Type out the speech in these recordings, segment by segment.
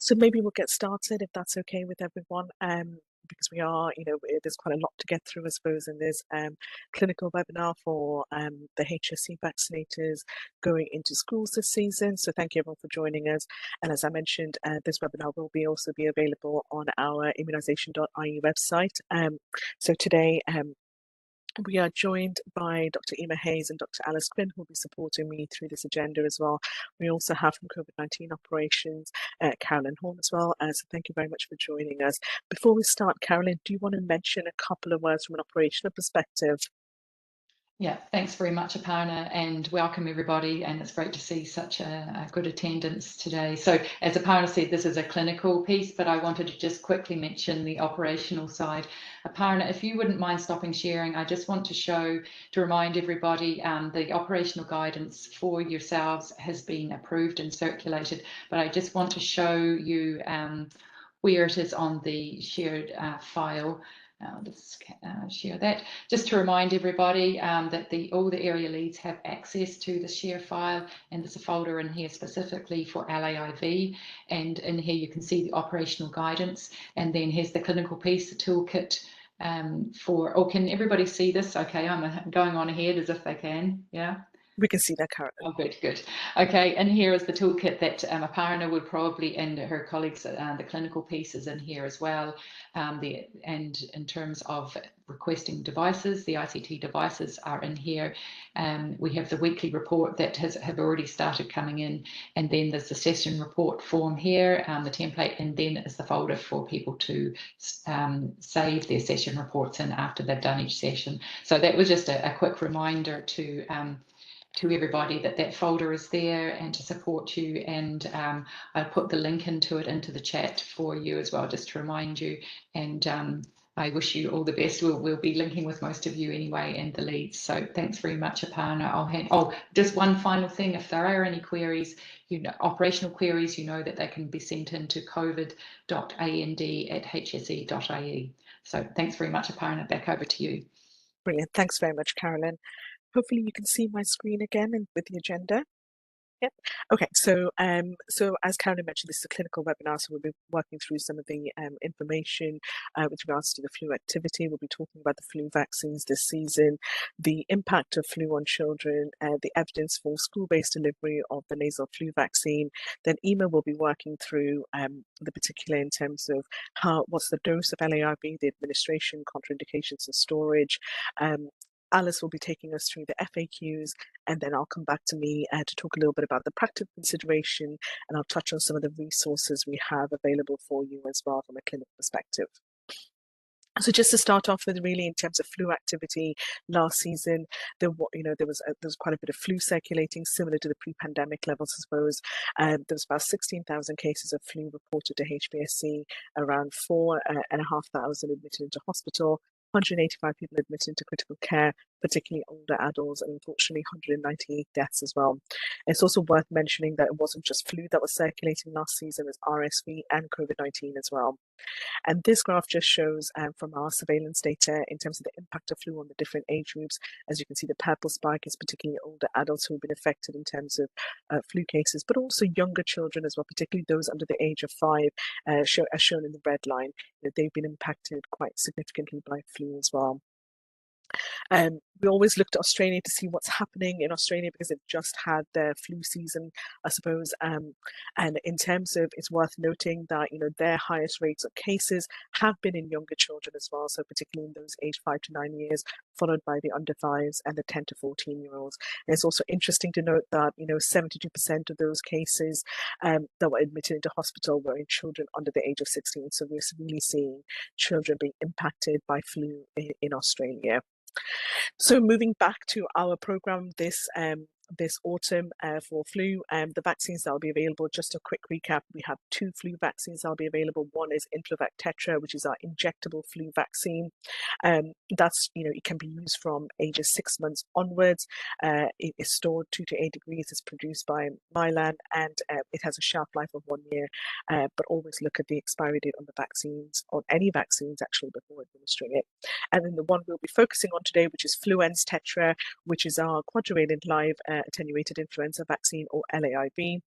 So maybe we'll get started if that's okay with everyone. Because we are, there's quite a lot to get through, I suppose, in this clinical webinar for the HSC vaccinators going into schools this season. So thank you everyone for joining us. And as I mentioned, this webinar will also be available on our immunisation.ie website. So today, we are joined by Dr. Emma Hayes and Dr. Alice Quinn, who will be supporting me through this agenda as well. We also have from COVID-19 operations, Carolyn Horn as well. So thank you very much for joining us. Before we start, Carolyn, do you want to mention a couple of words from an operational perspective? Yeah, thanks very much, Aparna, and welcome everybody. And it's great to see such a good attendance today. So as Aparna said, this is a clinical piece, but I wanted to just quickly mention the operational side. Aparna, if you wouldn't mind stopping sharing, I just want to remind everybody the operational guidance for yourselves has been approved and circulated, but I just want to show you where it is on the shared file. I'll just share that. Just to remind everybody that all the area leads have access to the share file, and there's a folder in here specifically for LAIV, and in here you can see the operational guidance, and then here's the clinical piece, the toolkit can everybody see this? Okay, I'm going on ahead as if they can, yeah? We can see that, Carolyn. Oh, good. Okay, and here is the toolkit that Aparna would probably, and her colleagues, the clinical pieces in here as well. And in terms of requesting devices, the ICT devices are in here. We have the weekly report that have already started coming in, and then there's the session report form here, the template, and then is the folder for people to save their session reports in after they've done each session. So that was just a quick reminder to everybody that folder is there and to support you, and I put the link into the chat for you as well, just to remind you, and I wish you all the best. We'll be linking with most of you anyway and the leads, so thanks very much, Aparna. Just one final thing, if there are any queries, operational queries, that they can be sent into covid.and@hse.ie. So thanks very much, Aparna. Back over to you. Brilliant. Thanks very much, Carolyn. Hopefully you can see my screen again and with the agenda. Yep. Okay, so as Carolyn mentioned, this is a clinical webinar, so we'll be working through some of the information with regards to the flu activity. We'll be talking about the flu vaccines this season, the impact of flu on children, the evidence for school-based delivery of the nasal flu vaccine. Then Emma will be working through the particular in terms of what's the dose of LAIV, the administration, contraindications and storage. Alice will be taking us through the FAQs, and then I'll come back to me to talk a little bit about the practical consideration, and I'll touch on some of the resources we have available for you as well from a clinical perspective. So just to start off with, really in terms of flu activity last season, there was quite a bit of flu circulating, similar to the pre-pandemic levels, I suppose. There was about 16,000 cases of flu reported to HBSC, around 4,500 admitted into hospital, 185 people admitted into critical care, particularly older adults, and unfortunately 198 deaths as well. It's also worth mentioning that it wasn't just flu that was circulating last season, it was RSV and COVID-19 as well. And this graph just shows from our surveillance data in terms of the impact of flu on the different age groups. As you can see, the purple spike is particularly older adults who have been affected in terms of flu cases, but also younger children as well, particularly those under the age of 5, as shown in the red line. They've been impacted quite significantly by flu as well. We always look to Australia to see what's happening in Australia because they've just had their flu season, I suppose. And in terms of, it's worth noting that their highest rates of cases have been in younger children as well, so particularly in those aged 5 to 9 years, followed by the under 5s and the 10 to 14-year-olds. And it's also interesting to note that 72% of those cases that were admitted into hospital were in children under the age of 16. So we're really seeing children being impacted by flu in Australia. So moving back to our program this autumn for flu, the vaccines that will be available, just a quick recap, we have 2 flu vaccines that will be available. One is Influvac Tetra, which is our injectable flu vaccine. That's, it can be used from ages 6 months onwards. It is stored 2 to 8 degrees. It's produced by Mylan, and it has a shelf life of 1 year. But always look at the expiry date on the vaccines, on any vaccines actually, before administering it. And then the one we'll be focusing on today, which is Fluenz Tetra, which is our quadrivalent live attenuated influenza vaccine, or LAIV.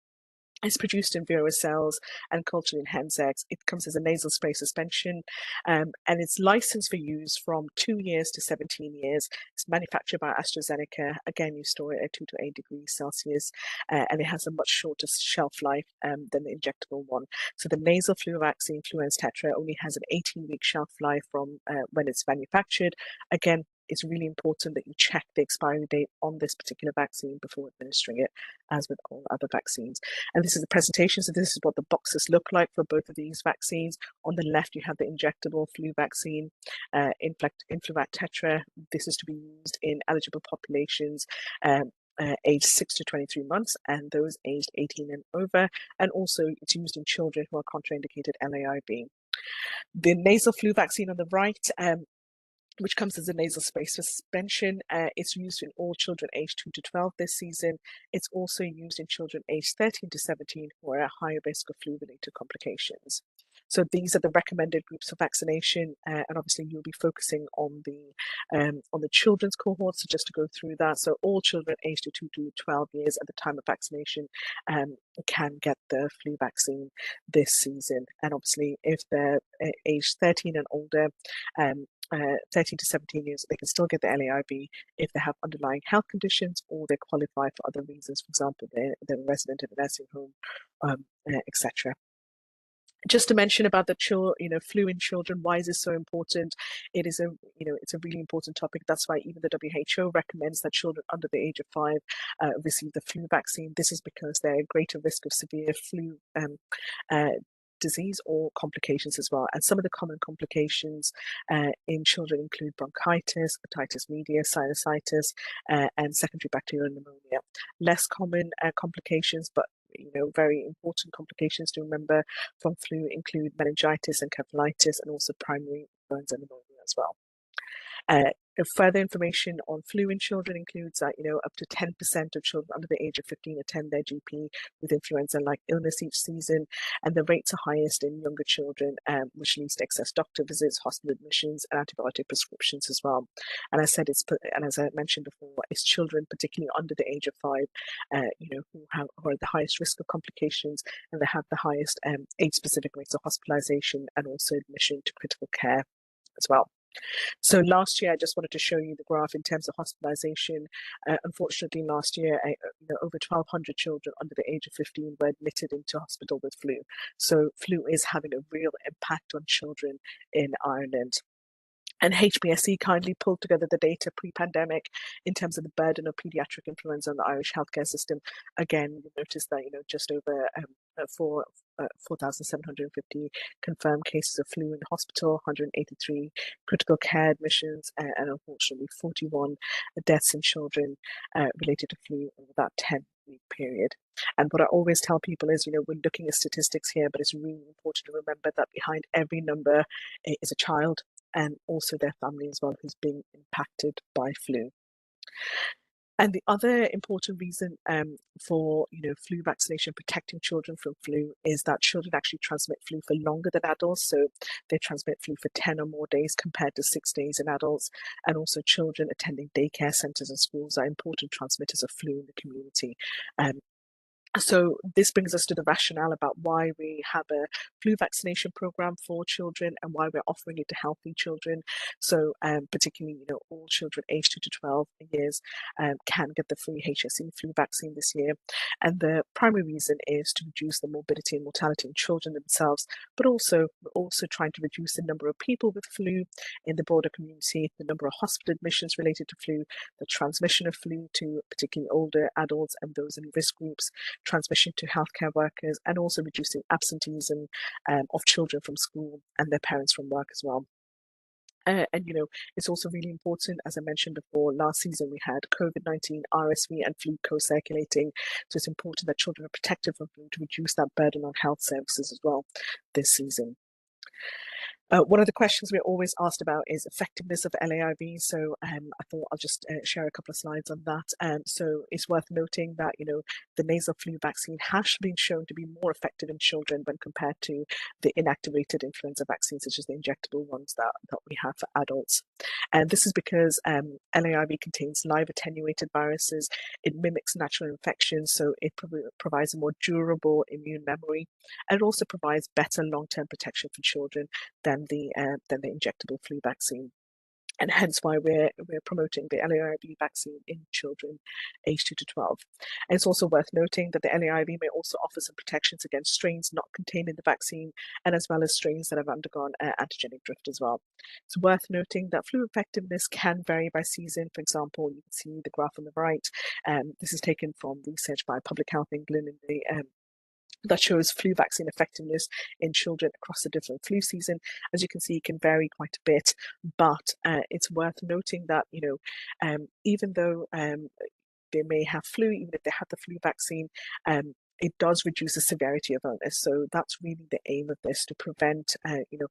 It's produced in Vero cells and cultured in hen's eggs. It comes as a nasal spray suspension, and it's licensed for use from 2 years to 17 years. It's manufactured by AstraZeneca. Again, you store it at 2 to 8 degrees Celsius, and it has a much shorter shelf life than the injectable one. So the nasal flu vaccine, Fluence Tetra, only has an 18-week shelf life from when it's manufactured. Again, it's really important that you check the expiry date on this particular vaccine before administering it, as with all other vaccines. And this is the presentation. So this is what the boxes look like for both of these vaccines. On the left, you have the injectable flu vaccine, Influvac Tetra. This is to be used in eligible populations aged 6 to 23 months and those aged 18 and over. And also it's used in children who are contraindicated LAIV. The nasal flu vaccine on the right, which comes as a nasal spray suspension. It's used in all children aged 2 to 12 this season. It's also used in children aged 13 to 17 who are at higher risk of flu-related complications. So these are the recommended groups for vaccination, and obviously you'll be focusing on the children's cohort. So just to go through that, so all children aged 2 to 12 years at the time of vaccination can get the flu vaccine this season. And obviously, if they're aged 13 and older, 13 to 17 years, they can still get the LAIV if they have underlying health conditions or they qualify for other reasons. For example, they're a resident in a nursing home, etc. Just to mention about the flu in children, why is this so important? It is it's a really important topic. That's why even the WHO recommends that children under the age of 5 receive the flu vaccine. This is because they're at greater risk of severe flu disease or complications as well. And some of the common complications in children include bronchitis, otitis media, sinusitis, and secondary bacterial pneumonia. Less common complications, but very important complications to remember from flu include meningitis and encephalitis, and also primary influenza and pneumonia as well. Further information on flu in children includes that up to 10% of children under the age of 15 attend their GP with influenza-like illness each season, and the rates are highest in younger children, which leads to excess doctor visits, hospital admissions, and antibiotic prescriptions as well. And as I mentioned before, it's children, particularly under the age of 5, who are at the highest risk of complications, and they have the highest age-specific rates of hospitalization and also admission to critical care as well. So last year, I just wanted to show you the graph in terms of hospitalization. Unfortunately, last year, over 1,200 children under the age of 15 were admitted into hospital with flu. So flu is having a real impact on children in Ireland. And HBSE kindly pulled together the data pre-pandemic in terms of the burden of pediatric influenza on the Irish healthcare system. Again, you notice that just over 4,750 confirmed cases of flu in hospital, 183 critical care admissions, and unfortunately 41 deaths in children related to flu over that 10-week period. And what I always tell people is, we're looking at statistics here, but it's really important to remember that behind every number is a child, and also their family as well, who's being impacted by flu. And the other important reason for flu vaccination protecting children from flu is that children actually transmit flu for longer than adults. So they transmit flu for 10 or more days compared to 6 days in adults. And also children attending daycare centres and schools are important transmitters of flu in the community. So this brings us to the rationale about why we have a flu vaccination program for children and why we're offering it to healthy children. So particularly, all children aged 2 to 12 years can get the free HSE flu vaccine this year. And the primary reason is to reduce the morbidity and mortality in children themselves, but we're also trying to reduce the number of people with flu in the broader community, the number of hospital admissions related to flu, the transmission of flu to particularly older adults and those in risk groups, transmission to healthcare workers, and also reducing absenteeism of children from school and their parents from work as well. And it's also really important, as I mentioned before, last season we had COVID-19, RSV, and flu co-circulating. So it's important that children are protected from flu to reduce that burden on health services as well this season. One of the questions we're always asked about is effectiveness of LAIV. So I thought I'll just share a couple of slides on that. So it's worth noting that, the nasal flu vaccine has been shown to be more effective in children when compared to the inactivated influenza vaccines, such as the injectable ones that we have for adults. And this is because LAIV contains live attenuated viruses. It mimics natural infections, so it provides a more durable immune memory, and it also provides better long-term protection for children than the injectable flu vaccine. And hence why we're promoting the LAIV vaccine in children aged 2 to 12. And it's also worth noting that the LAIV may also offer some protections against strains not contained in the vaccine, and as well as strains that have undergone antigenic drift as well. It's worth noting that flu effectiveness can vary by season. For example, you can see the graph on the right. This is taken from research by Public Health England in the that shows flu vaccine effectiveness in children across the different flu season. As you can see, it can vary quite a bit, but it's worth noting that, even though they may have flu, even if they have the flu vaccine, it does reduce the severity of illness. So that's really the aim of this, to prevent,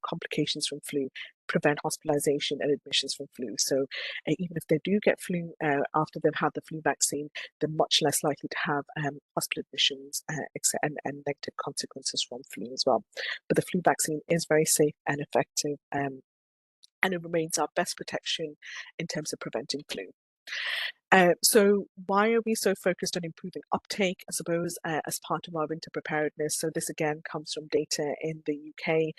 complications from flu, prevent hospitalization and admissions from flu. So even if they do get flu after they've had the flu vaccine, they're much less likely to have hospital admissions and negative consequences from flu as well. But the flu vaccine is very safe and effective, and it remains our best protection in terms of preventing flu. So why are we so focused on improving uptake, I suppose, as part of our winter preparedness? So this again comes from data in the UK,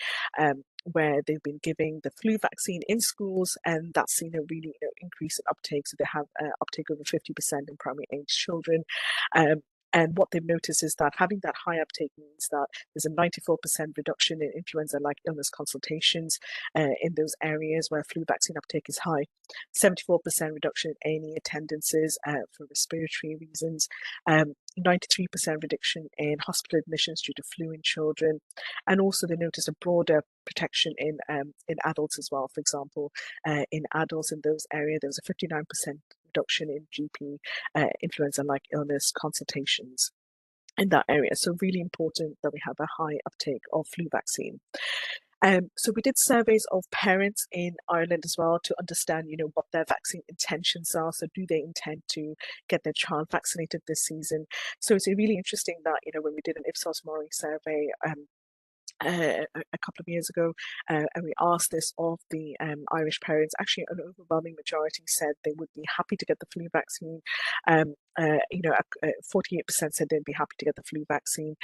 where they've been giving the flu vaccine in schools, and that's seen a really increase in uptake. So they have uptake over 50% in primary age children. And what they've noticed is that having that high uptake means that there's a 94% reduction in influenza-like illness consultations in those areas where flu vaccine uptake is high. 74% reduction in A&E attendances for respiratory reasons, 93% reduction in hospital admissions due to flu in children, and also they noticed a broader protection in adults as well. For example, in adults in those areas, there was a 59% reduction in GP influenza-like illness consultations in that area. So really important that we have a high uptake of flu vaccine. So we did surveys of parents in Ireland as well to understand, what their vaccine intentions are. So do they intend to get their child vaccinated this season? So it's really interesting that, when we did an Ipsos Mori survey, a couple of years ago, and we asked this of the Irish parents. Actually, an overwhelming majority said they would be happy to get the flu vaccine. 48% said they'd be happy to get the flu vaccine.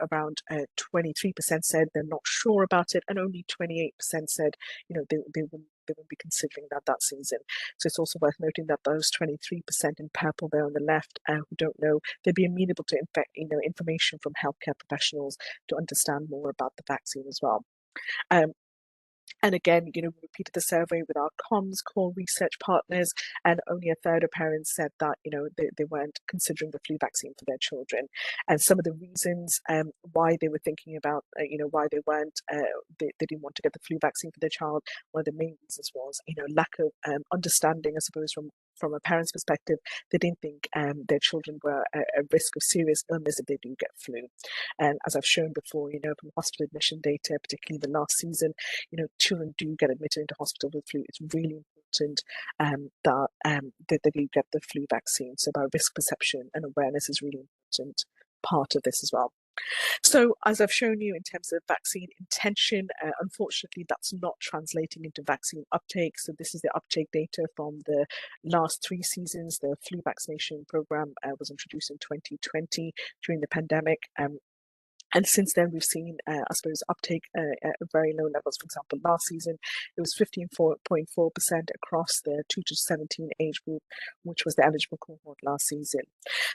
Around 23% said they're not sure about it, and only 28% said, they wouldn't be considering that season. So it's also worth noting that those 23% in purple there on the left, who don't know, they'd be amenable to information from healthcare professionals to understand more about the vaccine as well. And again, we repeated the survey with our comms core research partners, and only a third of parents said that, they weren't considering the flu vaccine for their children. And some of the reasons why they were thinking about, why they weren't, they didn't want to get the flu vaccine for their child, one of the main reasons was, lack of understanding, I suppose, from a parent's perspective. They didn't think their children were at risk of serious illness if they do get flu. And as I've shown before, from hospital admission data, particularly the last season, children do get admitted into hospital with flu. It's really important that they do get the flu vaccine. So that risk perception and awareness is really important part of this as well. So as I've shown you in terms of vaccine intention, unfortunately, that's not translating into vaccine uptake. So this is the uptake data from the last 3 seasons. The flu vaccination program was introduced in 2020 during the pandemic. And since then, we've seen, I suppose, uptake at very low levels. For example, last season, it was 15.4% across the 2 to 17 age group, which was the eligible cohort last season.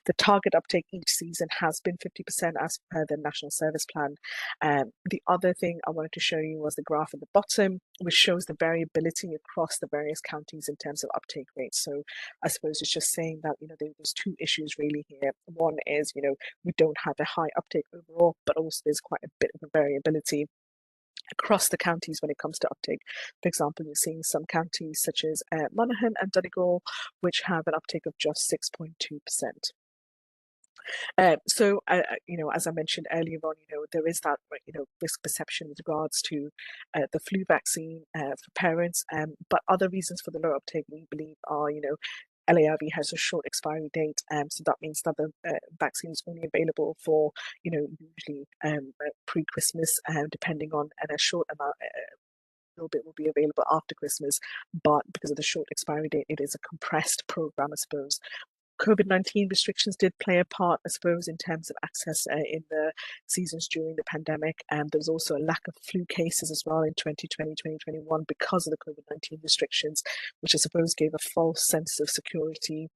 The target uptake each season has been 50% as per the National Service Plan. The other thing I wanted to show you was the graph at the bottom, which shows the variability across the various counties in terms of uptake rates. So I suppose it's just saying that, there's 2 issues really here. One is, we don't have a high uptake overall, but also there's quite a bit of a variability across the counties when it comes to uptake. For example, you're seeing some counties such as Monaghan and Donegal, which have an uptake of just 6.2%. As I mentioned earlier on, there is that, risk perception with regards to the flu vaccine for parents, but other reasons for the low uptake we believe are, LAIV has a short expiry date, so that means that the vaccine is only available for, usually pre-Christmas, depending on, and a short amount, a little bit will be available after Christmas, but because of the short expiry date, it is a compressed program, I suppose. COVID-19 restrictions did play a part, I suppose, in terms of access in the seasons during the pandemic. And there was also a lack of flu cases as well in 2020, 2021 because of the COVID-19 restrictions, which I suppose gave a false sense of security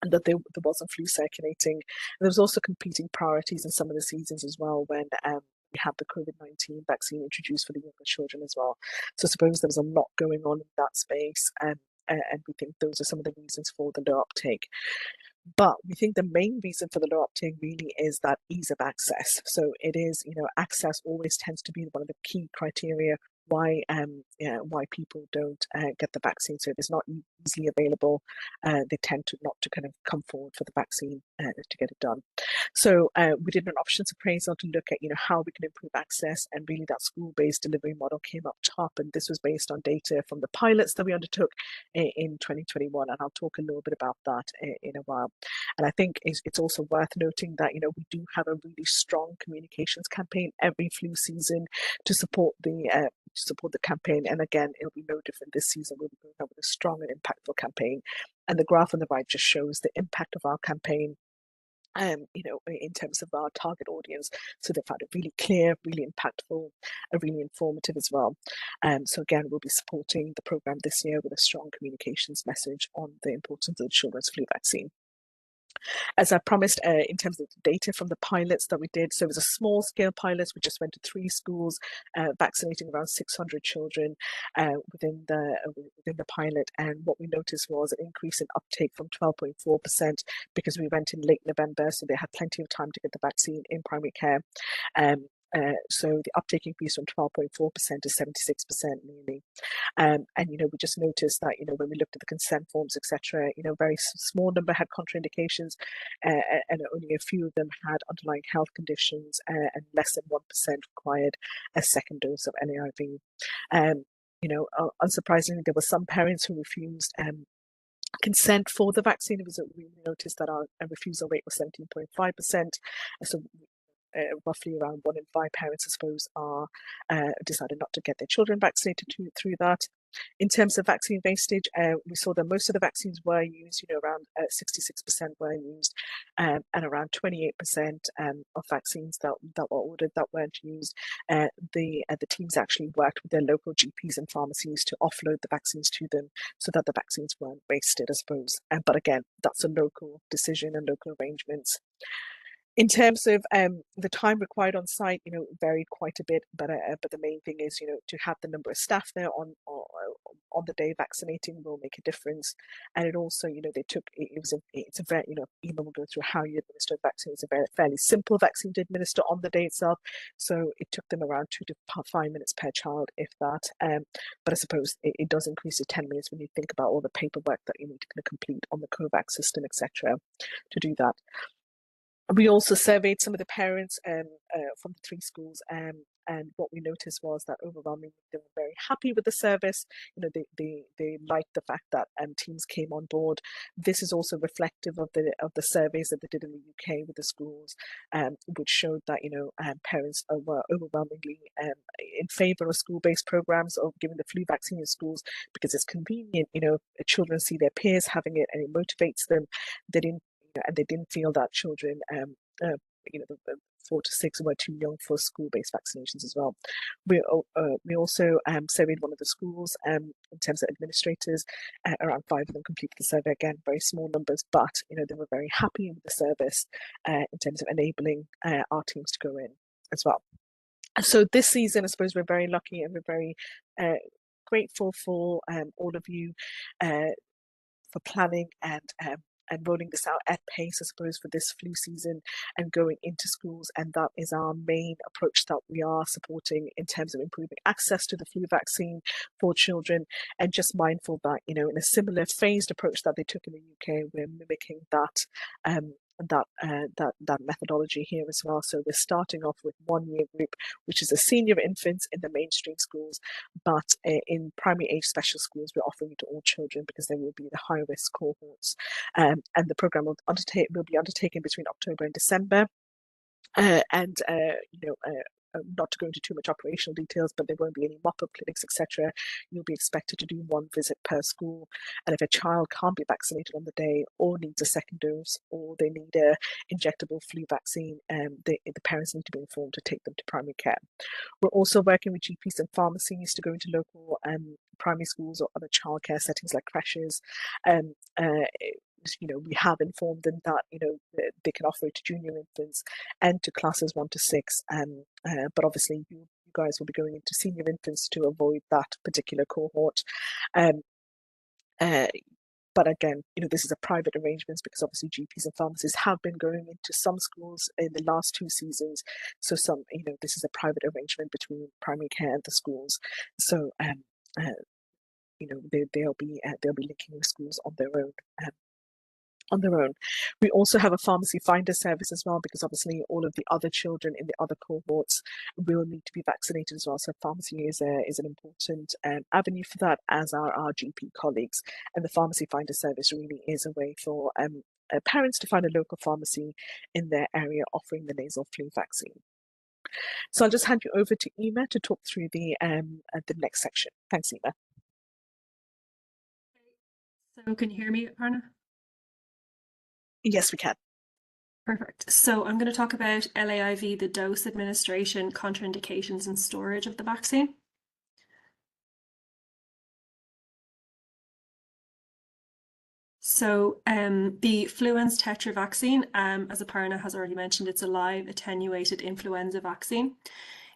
and that there wasn't flu circulating. And there was also competing priorities in some of the seasons as well when we had the COVID-19 vaccine introduced for the younger children as well. So I suppose there was a lot going on in that space. And we think those are some of the reasons for the low uptake. But we think the main reason for the low uptake really is that ease of access. So it is, access always tends to be one of the key criteria why people don't get the vaccine. So if it's not easily available, they tend to not to kind of come forward for the vaccine to get it done. So we did an options appraisal to look at, how we can improve access, and really that school-based delivery model came up top. And this was based on data from the pilots that we undertook in 2021, and I'll talk a little bit about that in a while. And I think it's also worth noting that we do have a really strong communications campaign every flu season to support the campaign. And again, it'll be no different this season. We'll be going out with a strong and impactful campaign. And the graph on the right just shows the impact of our campaign. In terms of our target audience. So they found it really clear, really impactful, and really informative as well. So again, we'll be supporting the program this year with a strong communications message on the importance of the children's flu vaccine. As I promised, in terms of the data from the pilots that we did, so it was a small scale pilot. We just went to 3 schools, vaccinating around 600 children within the pilot. And what we noticed was an increase in uptake from 12.4% because we went in late November, so they had plenty of time to get the vaccine in primary care. So the uptake increased from 12.4% to 76% nearly. And we just noticed that when we looked at the consent forms, etc., very small number had contraindications, and only a few of them had underlying health conditions, and less than 1% required a second dose of LAIV. Unsurprisingly, there were some parents who refused consent for the vaccine. We noticed that our refusal rate was 17.5%. So roughly around 1 in 5 parents, I suppose, are decided not to get their children vaccinated through that. In terms of vaccine wastage, we saw that most of the vaccines were used, around 66% were used, and around 28% of vaccines that were ordered that weren't used. The teams actually worked with their local GPs and pharmacies to offload the vaccines to them so that the vaccines weren't wasted, I suppose. But again, that's a local decision and local arrangements. In terms of the time required on site, varied quite a bit, but the main thing is, to have the number of staff there on the day vaccinating will make a difference. And it also, it's a very, even we'll go through how you administer the vaccine. It's a very fairly simple vaccine to administer on the day itself. So it took them around 2 to 5 minutes per child, if that. But I suppose it does increase to 10 minutes when you think about all the paperwork that you need to complete on the COVAX system, etc., to do that. We also surveyed some of the parents from the 3 schools, and what we noticed was that overwhelmingly they were very happy with the service. They liked the fact that teams came on board. This is also reflective of the surveys that they did in the UK with the schools, which showed that parents were overwhelmingly in favour of school-based programs of giving the flu vaccine in schools because it's convenient. Children see their peers having it and it motivates them. They didn't feel that children, the 4 to 6 were too young for school-based vaccinations as well. We also surveyed one of the schools in terms of administrators. Around 5 of them completed the survey. Again, very small numbers, but they were very happy with the service in terms of enabling our teams to go in as well. So this season, I suppose we're very lucky and we're very grateful for all of you for planning and rolling this out at pace, I suppose, for this flu season and going into schools. And that is our main approach that we are supporting in terms of improving access to the flu vaccine for children. And just mindful that, in a similar phased approach that they took in the UK, we're mimicking that that methodology here as well. So we're starting off with 1 year group, which is a senior infants in the mainstream schools, but in primary age special schools, we're offering it to all children because they will be the high risk cohorts. And the program will be undertaken between October and December. Not to go into too much operational details, but there won't be any mop-up clinics, etc. You'll be expected to do 1 visit per school. And if a child can't be vaccinated on the day or needs a second dose or they need a injectable flu vaccine, the parents need to be informed to take them to primary care. We're also working with GPs and pharmacies to go into local primary schools or other childcare settings like creches. We have informed them that they can offer it to junior infants and to classes 1 to 6. But obviously, you guys will be going into senior infants to avoid that particular cohort. But again, this is a private arrangement because obviously GPs and pharmacists have been going into some schools in the last 2 seasons. So this is a private arrangement between primary care and the schools. So they'll be linking with schools on their own. We also have a pharmacy finder service as well, because obviously all of the other children in the other cohorts will need to be vaccinated as well. So pharmacy is an important avenue for that, as are our GP colleagues. And the pharmacy finder service really is a way for parents to find a local pharmacy in their area offering the nasal flu vaccine. So I'll just hand you over to Ema to talk through the next section. Thanks, Ema. So can you hear me, Aparna? Yes, we can. Perfect. So I'm going to talk about LAIV, the dose, administration, contraindications, and storage of the vaccine. So the Fluenz Tetra vaccine, as Aparna has already mentioned, it's a live attenuated influenza vaccine.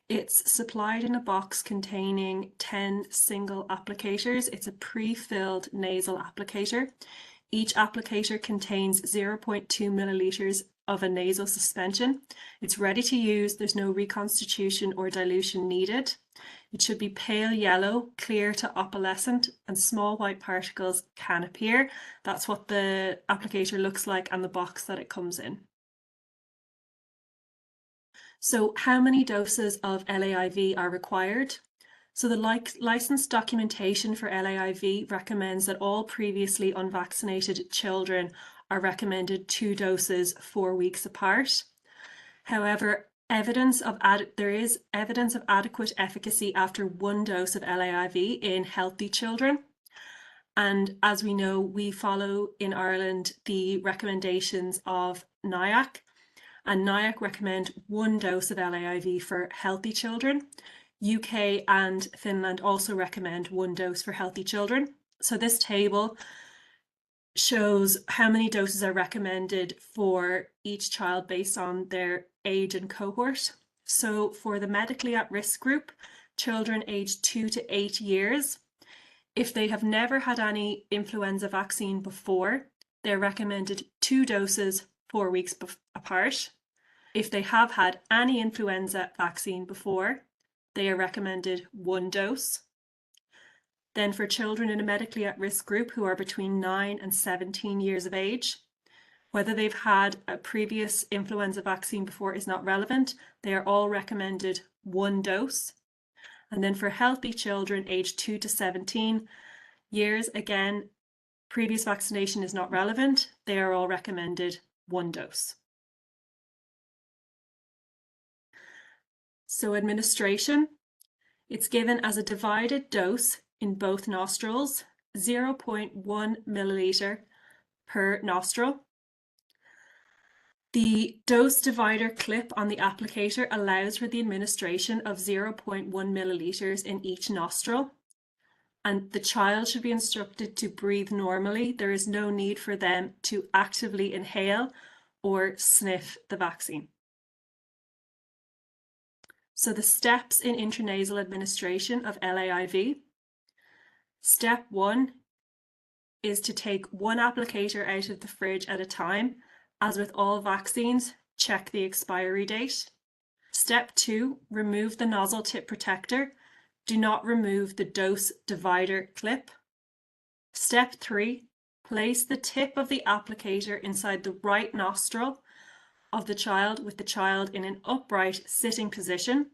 It's supplied in a box containing 10 single applicators. It's a pre-filled nasal applicator. Each applicator contains 0.2 milliliters of a nasal suspension. It's ready to use. There's no reconstitution or dilution needed. It should be pale yellow, clear to opalescent, and small white particles can appear. That's what the applicator looks like and the box that it comes in. So how many doses of LAIV are required? So the license documentation for LAIV recommends that all previously unvaccinated children are recommended 2 doses 4 weeks apart. However, there is evidence of adequate efficacy after 1 dose of LAIV in healthy children. And as we know, we follow in Ireland the recommendations of NIAC, and NIAC recommend 1 dose of LAIV for healthy children. UK and Finland also recommend 1 dose for healthy children. So this table shows how many doses are recommended for each child based on their age and cohort. So for the medically at-risk group, children aged 2 to 8 years, if they have never had any influenza vaccine before, they're recommended 2 doses 4 weeks apart. If they have had any influenza vaccine before, they are recommended 1 dose. Then for children in a medically at-risk group who are between 9 and 17 years of age, whether they've had a previous influenza vaccine before is not relevant. They are all recommended 1 dose. And then for healthy children aged 2 to 17 years, again, previous vaccination is not relevant. They are all recommended 1 dose. So administration, it's given as a divided dose in both nostrils, 0.1 milliliter per nostril. The dose divider clip on the applicator allows for the administration of 0.1 milliliters in each nostril, and the child should be instructed to breathe normally. There is no need for them to actively inhale or sniff the vaccine. So the steps in intranasal administration of LAIV. Step 1 is to take 1 applicator out of the fridge at a time. As with all vaccines, check the expiry date. Step 2, remove the nozzle tip protector. Do not remove the dose divider clip. Step 3, Place the tip of the applicator inside the right nostril of the child with the child in an upright sitting position.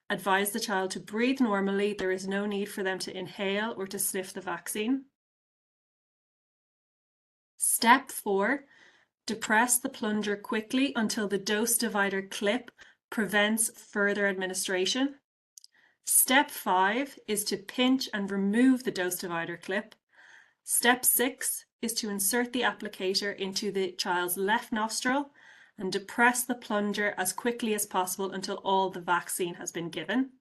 Advise the child to breathe normally. There is no need for them to inhale or to sniff the vaccine. Step 4, depress the plunger quickly until the dose divider clip prevents further administration. Step 5 is to pinch and remove the dose divider clip. Step 6 is to insert the applicator into the child's left nostril and depress the plunger as quickly as possible until all the vaccine has been given.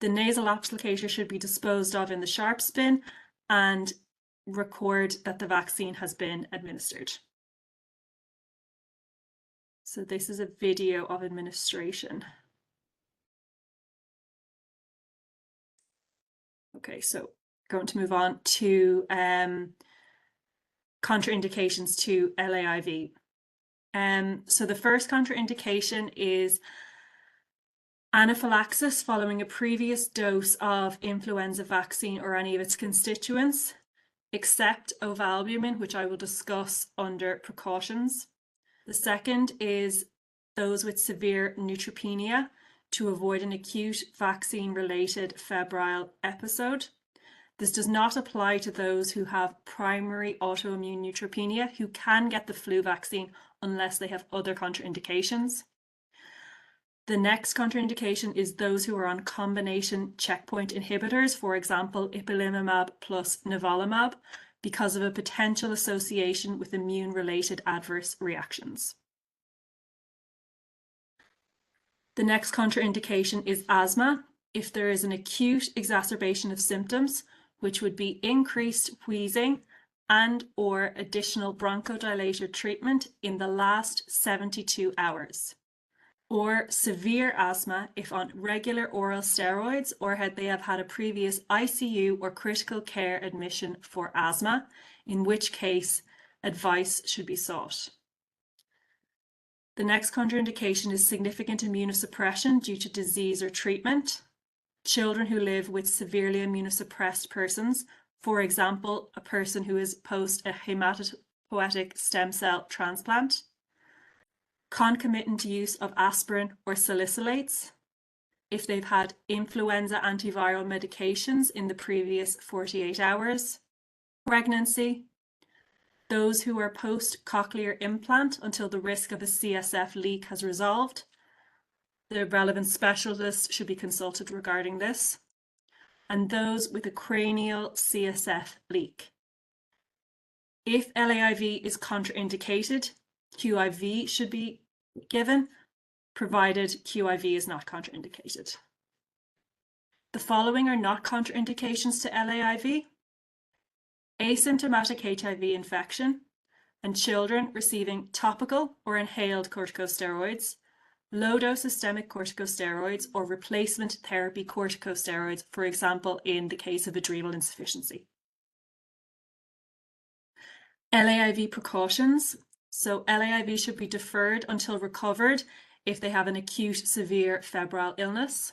The nasal applicator should be disposed of in the sharps bin and record that the vaccine has been administered. So this is a video of administration. Okay, so going to move on to contraindications to LAIV. So the first contraindication is anaphylaxis following a previous dose of influenza vaccine or any of its constituents, except ovalbumin, which I will discuss under precautions. The second is those with severe neutropenia to avoid an acute vaccine-related febrile episode. This does not apply to those who have primary autoimmune neutropenia who can get the flu vaccine unless they have other contraindications. The next contraindication is those who are on combination checkpoint inhibitors, for example, ipilimumab plus nivolumab, because of a potential association with immune-related adverse reactions. The next contraindication is asthma. If there is an acute exacerbation of symptoms, which would be increased wheezing and or additional bronchodilator treatment in the last 72 hours. Or severe asthma if on regular oral steroids or they have had a previous ICU or critical care admission for asthma, in which case advice should be sought. The next contraindication is significant immunosuppression due to disease or treatment. Children who live with severely immunosuppressed persons, for example, a person who is post a hematopoietic stem cell transplant. Concomitant use of aspirin or salicylates if they've had influenza antiviral medications in the previous 48 hours. Pregnancy. Those who are post-cochlear implant until the risk of a CSF leak has resolved. The relevant specialist should be consulted regarding this. And those with a cranial CSF leak. If LAIV is contraindicated, QIV should be given, provided QIV is not contraindicated. The following are not contraindications to LAIV. Asymptomatic HIV infection and children receiving topical or inhaled corticosteroids, low-dose systemic corticosteroids or replacement therapy corticosteroids, for example, in the case of adrenal insufficiency. LAIV precautions. So LAIV should be deferred until recovered if they have an acute severe febrile illness.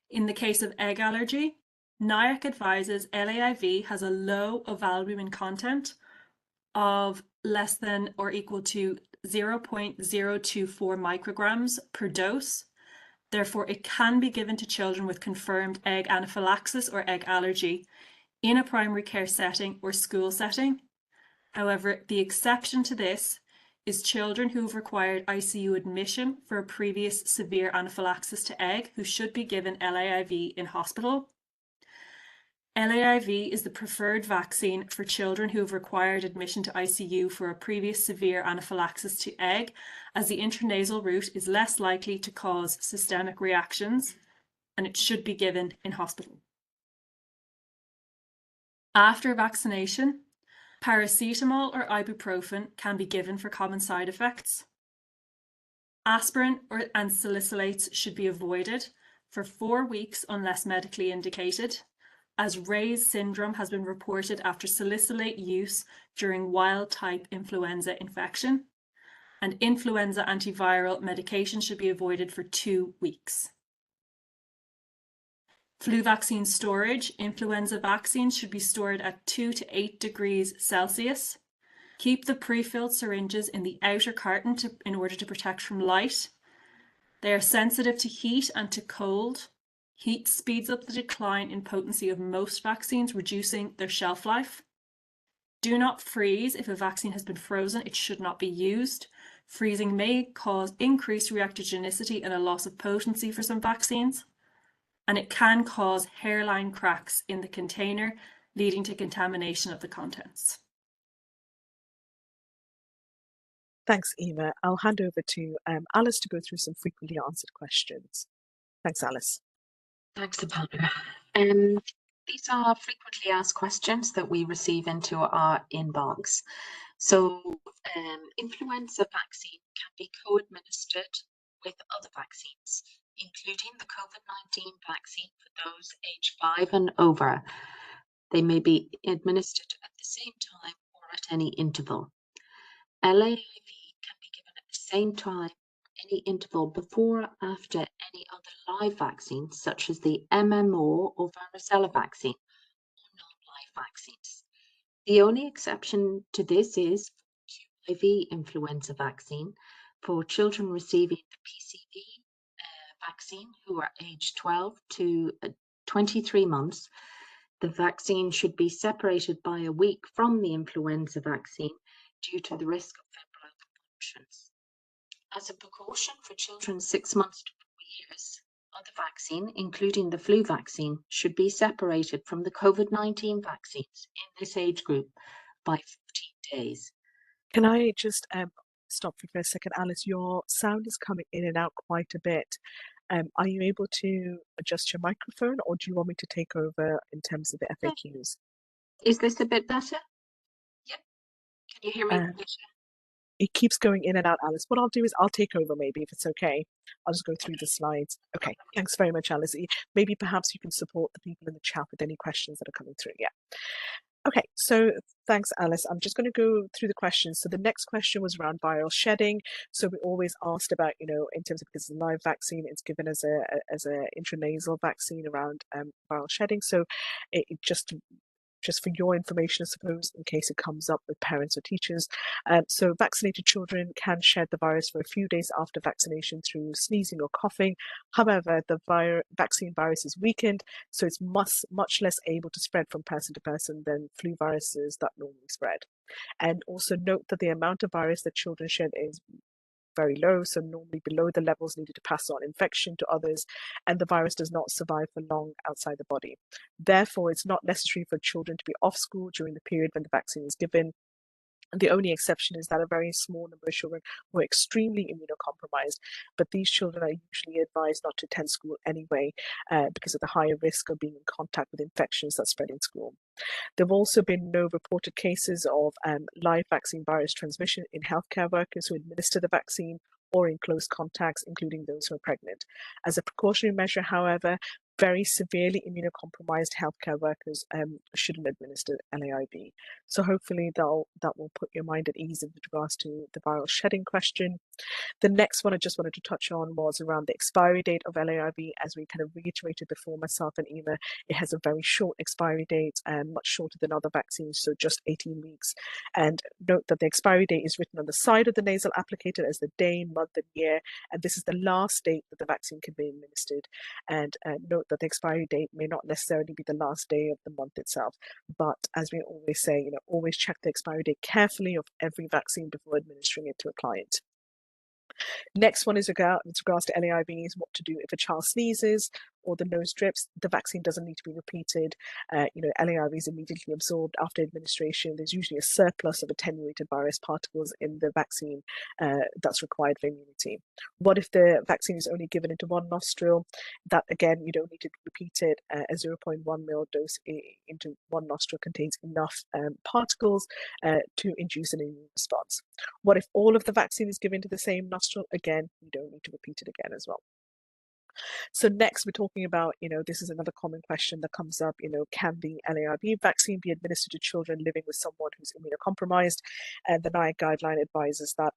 In the case of egg allergy, NIAC advises LAIV has a low ovalbumin content of less than or equal to 0.024 micrograms per dose. Therefore, it can be given to children with confirmed egg anaphylaxis or egg allergy in a primary care setting or school setting. However, the exception to this is children who have required ICU admission for a previous severe anaphylaxis to egg who should be given LAIV in hospital. LAIV is the preferred vaccine for children who have required admission to ICU for a previous severe anaphylaxis to egg, as the intranasal route is less likely to cause systemic reactions, and it should be given in hospital. After vaccination, paracetamol or ibuprofen can be given for common side effects. Aspirin and salicylates should be avoided for 4 weeks unless medically indicated, as Ray's syndrome has been reported after salicylate use during wild-type influenza infection, and influenza antiviral medication should be avoided for 2 weeks. Flu vaccine storage. Influenza vaccines should be stored at 2 to 8 degrees Celsius. Keep the pre-filled syringes in the outer carton in order to protect from light. They are sensitive to heat and to cold. Heat speeds up the decline in potency of most vaccines, reducing their shelf life. Do not freeze. If a vaccine has been frozen, it should not be used. Freezing may cause increased reactogenicity and a loss of potency for some vaccines. And it can cause hairline cracks in the container, leading to contamination of the contents. Thanks, Ema. I'll hand over to Alice to go through some frequently answered questions. Thanks, Alice. Thanks, Apollo. These are frequently asked questions that we receive into our inbox. So, influenza vaccine can be co-administered with other vaccines, including the COVID-19 vaccine for those aged 5 and over. They may be administered at the same time or at any interval. LAIV can be given at the same time, any interval before or after any other live vaccines, such as the MMR or varicella vaccine, or non-live vaccines. The only exception to this is IV influenza vaccine for children receiving the PCV vaccine who are aged 12 to 23 months. The vaccine should be separated by a week from the influenza vaccine due to the risk of febrile convulsions. As a precaution for children 6 months to 4 years, other vaccine, including the flu vaccine, should be separated from the COVID-19 vaccines in this age group by 14 days. Can I just stop you for a second, Alice? Your sound is coming in and out quite a bit. Are you able to adjust your microphone, or do you want me to take over in terms of the FAQs? Is this a bit better? Yep. Can you hear me better? It keeps going in and out, Alice. What I'll do is I'll take over, maybe, if it's okay. I'll just go through the slides. Okay, thanks very much, Alice. Maybe perhaps you can support the people in the chat with any questions that are coming through. Yeah. Okay, so thanks, Alice. I'm just going to go through the questions. So the next question was around viral shedding. So we always asked about, in terms of, because the live vaccine, it's given as a intranasal vaccine around viral shedding. So it just for your information, I suppose, in case it comes up with parents or teachers. So vaccinated children can shed the virus for a few days after vaccination through sneezing or coughing. However, the vaccine virus is weakened, so it's much less able to spread from person to person than flu viruses that normally spread. And also note that the amount of virus that children shed is very low, so normally below the levels needed to pass on infection to others, and the virus does not survive for long outside the body. Therefore, it's not necessary for children to be off school during the period when the vaccine is given. The only exception is that a very small number of children who are extremely immunocompromised, but these children are usually advised not to attend school anyway because of the higher risk of being in contact with infections that spread in school. There have also been no reported cases of live vaccine virus transmission in healthcare workers who administer the vaccine or in close contacts, including those who are pregnant. As a precautionary measure, however, very severely immunocompromised healthcare workers shouldn't administer LAIV. So hopefully that will put your mind at ease with regards to the viral shedding question. The next one I just wanted to touch on was around the expiry date of LAIV. As we kind of reiterated before, myself and Ema, it has a very short expiry date, much shorter than other vaccines, so just 18 weeks. And note that the expiry date is written on the side of the nasal applicator as the day, month, and year, and this is the last date that the vaccine can be administered. And note that the expiry date may not necessarily be the last day of the month itself, but as we always say, always check the expiry date carefully of every vaccine before administering it to a client. Next one is with regards to LAIVs, what to do if a child sneezes or the nose drips. The vaccine doesn't need to be repeated. LAIV is immediately absorbed after administration. There's usually a surplus of attenuated virus particles in the vaccine that's required for immunity. What if the vaccine is only given into one nostril? That, again, you don't need to repeat it. A 0.1 ml dose into one nostril contains enough particles to induce an immune response. What if all of the vaccine is given to the same nostril? Again, you don't need to repeat it again as well. So next, we're talking about, this is another common question that comes up, can the LAIV vaccine be administered to children living with someone who's immunocompromised? And the NIAID guideline advises that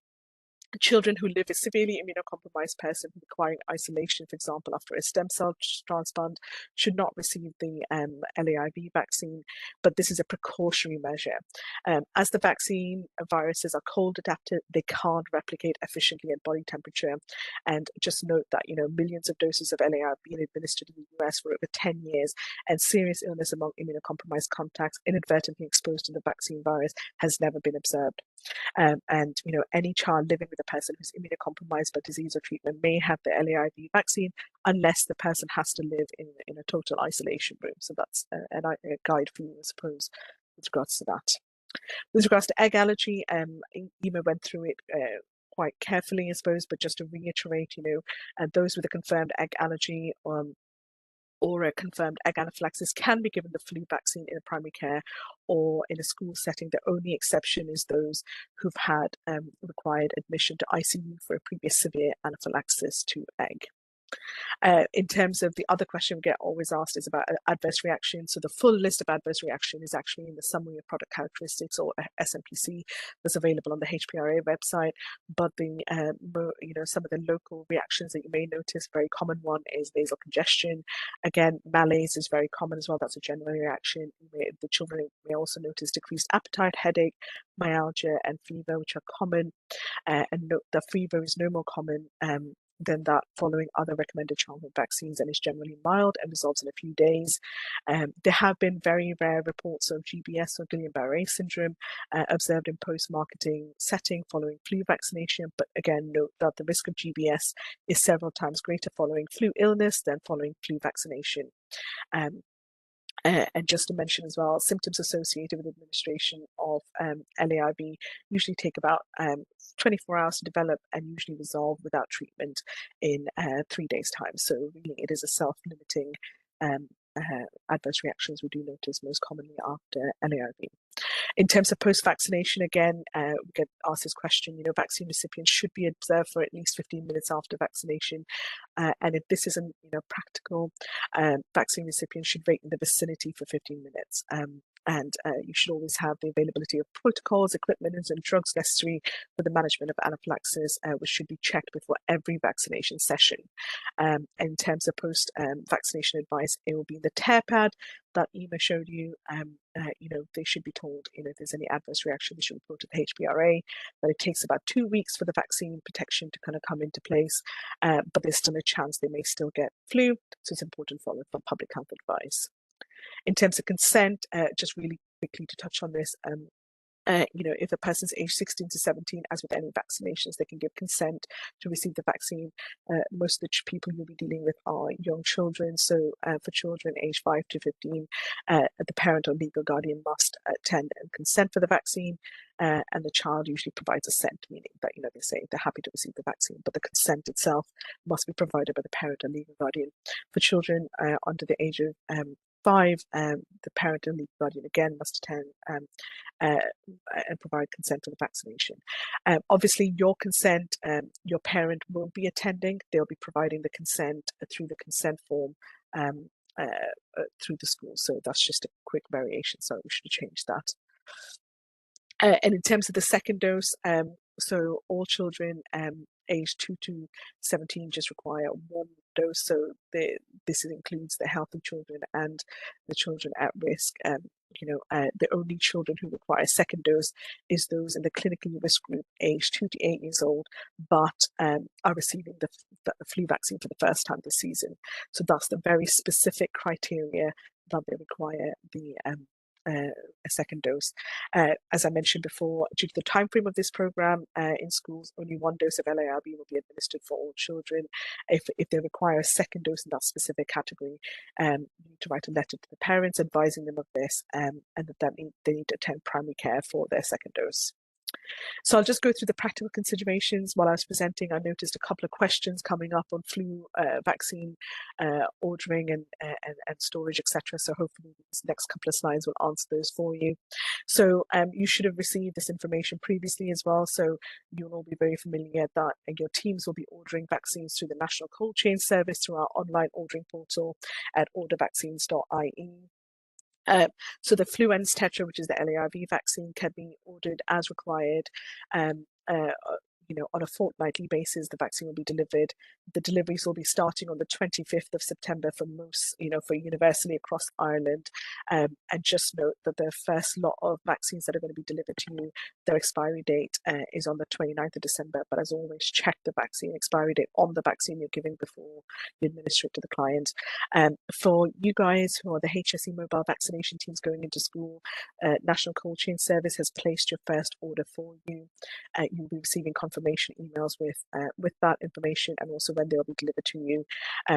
Children who live with severely immunocompromised person requiring isolation, for example, after a stem cell transplant, should not receive the LAIV vaccine, but this is a precautionary measure. As the vaccine viruses are cold adapted, they can't replicate efficiently at body temperature. And just note that, millions of doses of LAIV have been administered in the US for over 10 years, and serious illness among immunocompromised contacts inadvertently exposed to the vaccine virus has never been observed. And any child living with a person who's immunocompromised by disease or treatment may have the LAIV vaccine unless the person has to live in a total isolation room. So that's a guide for you, I suppose, with regards to that. With regards to egg allergy, Ema went through it quite carefully, I suppose, but just to reiterate, those with a confirmed egg allergy or a confirmed egg anaphylaxis can be given the flu vaccine in a primary care or in a school setting. The only exception is those who've had required admission to ICU for a previous severe anaphylaxis to egg. In terms of the other question we get always asked is about adverse reactions. So the full list of adverse reaction is actually in the summary of product characteristics, or SMPC, that's available on the HPRA website. But the some of the local reactions that you may notice, very common one is nasal congestion. Again, malaise is very common as well. That's a general reaction. The children may also notice decreased appetite, headache, myalgia, and fever, which are common. And note that fever is no more common than that following other recommended childhood vaccines, and is generally mild and resolves in a few days. There have been very rare reports of GBS or Guillain-Barré syndrome observed in post-marketing setting following flu vaccination, but again, note that the risk of GBS is several times greater following flu illness than following flu vaccination. And just to mention as well, symptoms associated with administration of LAIV usually take about 24 hours to develop and usually resolve without treatment in 3 days' time. So really it is a self-limiting adverse reactions we do notice most commonly after LAIV. In terms of post-vaccination, again, we get asked this question, vaccine recipients should be observed for at least 15 minutes after vaccination. And if this isn't, practical, vaccine recipients should wait in the vicinity for 15 minutes. And you should always have the availability of protocols, equipment, and drugs necessary for the management of anaphylaxis, which should be checked before every vaccination session. In terms of post-vaccination advice, it will be the tear pad that Ema showed you. They should be told, if there's any adverse reaction, they should report to the HPRA. That it takes about 2 weeks for the vaccine protection to kind of come into place, but there's still a chance they may still get flu, so it's important to follow for public health advice. In terms of consent, just really quickly to touch on this, if a person's age 16 to 17, as with any vaccinations, they can give consent to receive the vaccine. Most of the people you'll be dealing with are young children. So for children aged 5 to 15, the parent or legal guardian must attend and consent for the vaccine. And the child usually provides assent, meaning that, they say they're happy to receive the vaccine, but the consent itself must be provided by the parent or legal guardian. For children under the age of 5, the parent and legal guardian again must attend and provide consent to the vaccination. Obviously, your consent, your parent won't be attending. They'll be providing the consent through the consent form through the school. So that's just a quick variation. So we should change that. And in terms of the second dose, so all children aged 2 to 17 just require 1 dose. So this includes the healthy children and the children at risk. The only children who require a second dose is those in the clinically risk group aged 2 to 8 years old, but are receiving the flu vaccine for the first time this season. So that's the very specific criteria that they require a second dose. As I mentioned before, due to the time frame of this program in schools, only 1 dose of LAIV will be administered for all children. If they require a second dose in that specific category, you need to write a letter to the parents advising them of this, and that they need to attend primary care for their second dose. So I'll just go through the practical considerations. While I was presenting, I noticed a couple of questions coming up on flu vaccine ordering and storage, etc. So hopefully these next couple of slides will answer those for you. So you should have received this information previously as well. So you'll all be very familiar that your teams will be ordering vaccines through the National Cold Chain Service through our online ordering portal at ordervaccines.ie. So the Fluence Tetra, which is the LAIV vaccine, can be ordered as required on a fortnightly basis, the vaccine will be delivered. The deliveries will be starting on the 25th of September for most, for universally across Ireland. And just note that the first lot of vaccines that are going to be delivered to you, their expiry date is on the 29th of December. But as always, check the vaccine expiry date on the vaccine you're giving before you administer it to the client. For you guys who are the HSE mobile vaccination teams going into school, National Cold Chain Service has placed your first order for you. You'll be receiving confirmation emails with that information and also when they'll be delivered to you.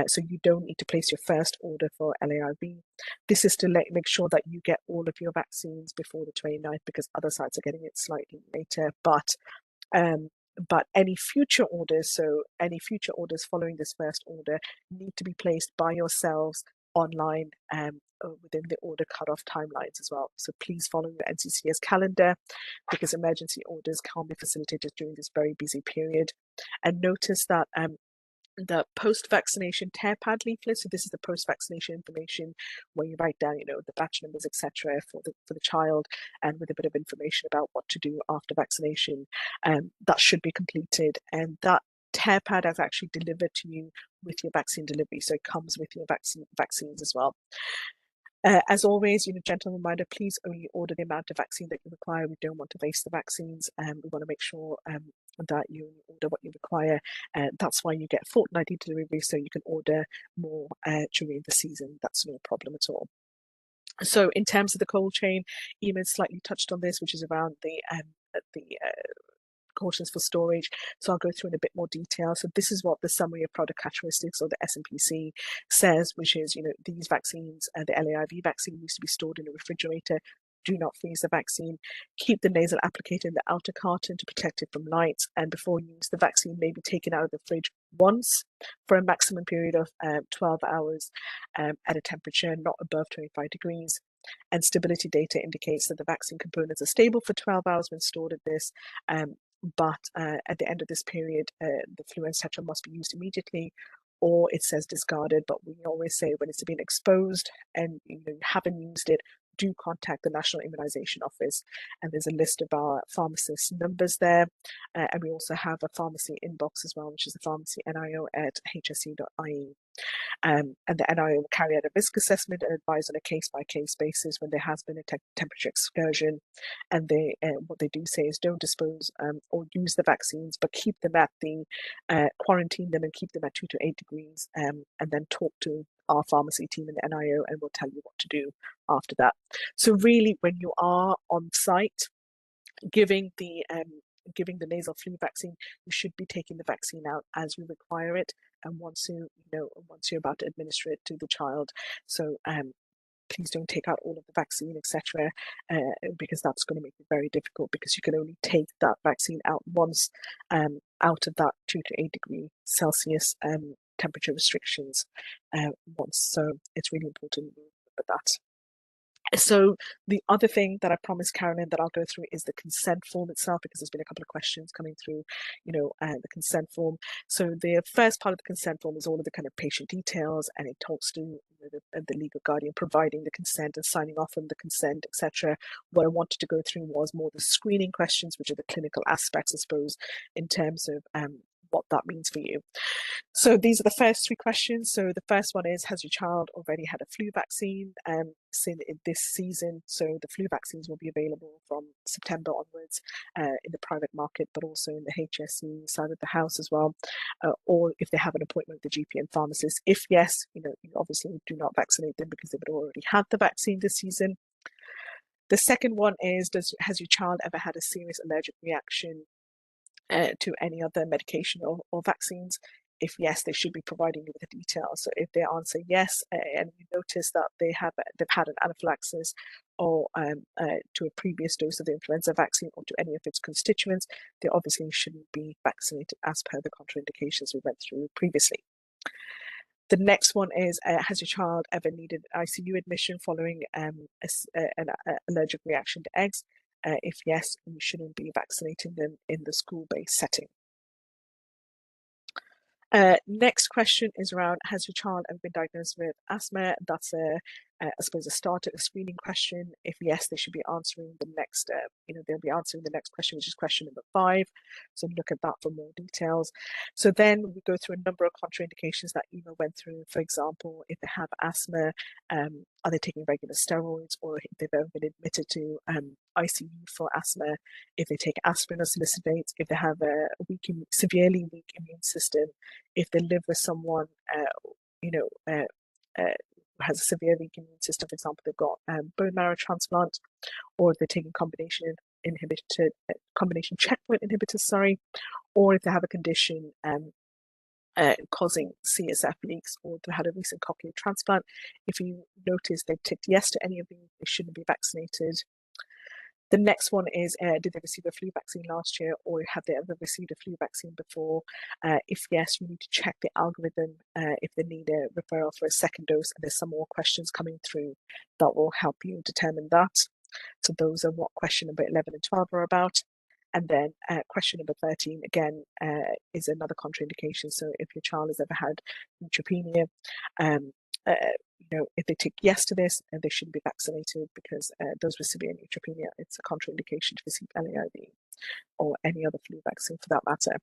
So you don't need to place your first order for LAIV. This is to make sure that you get all of your vaccines before the 29th, because other sites are getting it slightly later. But any future orders, following this first order, need to be placed by yourselves online within the order cutoff timelines as well. So please follow your NCCS calendar, because emergency orders can't be facilitated during this very busy period. And notice that the post-vaccination care pad leaflet. So this is the post-vaccination information where you write down, the batch numbers, etc., for the child, and with a bit of information about what to do after vaccination. That should be completed, and that care pad is actually delivered to you with your vaccine delivery. So it comes with your vaccines as well. As always, gentle reminder, please only order the amount of vaccine that you require. We don't want to waste the vaccines, and we want to make sure that you order what you require. That's why you get fortnightly delivery, so you can order more during the season. That's no problem at all. So in terms of the cold chain, Eamon slightly touched on this, which is around the precautions for storage. So I'll go through in a bit more detail. So this is what the summary of product characteristics, or the SMPC, says, which is, these vaccines, the LAIV vaccine needs to be stored in a refrigerator. Do not freeze the vaccine. Keep the nasal applicator in the outer carton to protect it from light. And before use, the vaccine may be taken out of the fridge once for a maximum period of 12 hours at a temperature not above 25 degrees. And stability data indicates that the vaccine components are stable for 12 hours when stored at this. But at the end of this period, the fluence tetra must be used immediately, or it says discarded. But we always say when it's been exposed and you haven't used it, do contact the National Immunisation Office. And there's a list of our pharmacist numbers there. And we also have a pharmacy inbox as well, which is the pharmacy nio@hse.ie. And the NIO will carry out a risk assessment and advise on a case-by-case basis when there has been a temperature excursion. And what they do say is don't dispose or use the vaccines, but keep them at quarantine them and keep them at 2 to 8 degrees, and then talk to our pharmacy team in the NIO, and we'll tell you what to do after that. So really, when you are on site giving the nasal flu vaccine, you should be taking the vaccine out as you require it, and once you're about to administer it to the child. So please don't take out all of the vaccine, etc., because that's going to make it very difficult, because you can only take that vaccine out once out of that 2 to 8 degree Celsius temperature restrictions once. So it's really important to remember that. So the other thing that I promised Carolyn that I'll go through is the consent form itself, because there's been a couple of questions coming through, the consent form. So the first part of the consent form is all of the kind of patient details, and it talks to the legal guardian providing the consent and signing off on the consent, etc. What I wanted to go through was more the screening questions, which are the clinical aspects, I suppose, in terms of what that means for you. So these are the first 3 questions. So the first one is, has your child already had a flu vaccine in this season? So the flu vaccines will be available from September onwards in the private market, but also in the HSE side of the house as well, or if they have an appointment with the GP and pharmacist. If yes, you obviously do not vaccinate them because they would already had the vaccine this season. The second one is, has your child ever had a serious allergic reaction to any other medication or vaccines? If yes, they should be providing you with the details. So if they answer yes, and you notice that they've had an anaphylaxis or to a previous dose of the influenza vaccine or to any of its constituents, they obviously shouldn't be vaccinated as per the contraindications we went through previously. The next one is, has your child ever needed ICU admission following an allergic reaction to eggs? If yes, you shouldn't be vaccinating them in the school-based setting. Next question is around, has your child ever been diagnosed with asthma? That's a I suppose, a starter, a screening question. If yes, they should be answering the next, they'll be answering the next question, which is question number 5. So look at that for more details. So then we go through a number of contraindications that Ema went through. For example, if they have asthma, are they taking regular steroids, or if they've ever been admitted to ICU for asthma, if they take aspirin or salicylates, if they have a severely weak immune system, if they live with someone, who has a severe weak immune system, for example, they've got bone marrow transplant, or if they're taking combination checkpoint inhibitors, or if they have a condition causing CSF leaks, or they had a recent cochlear transplant. If you notice they've ticked yes to any of these, they shouldn't be vaccinated. The next one is, did they receive a flu vaccine last year, or have they ever received a flu vaccine before? If yes, you need to check the algorithm if they need a referral for a second dose, and there's some more questions coming through that will help you determine that. So those are what question number 11 and 12 are about. And then question number 13, again, is another contraindication. So if your child has ever had neutropenia, if they tick yes to this, they shouldn't be vaccinated, because those with severe neutropenia, it's a contraindication to receive LAIV or any other flu vaccine for that matter.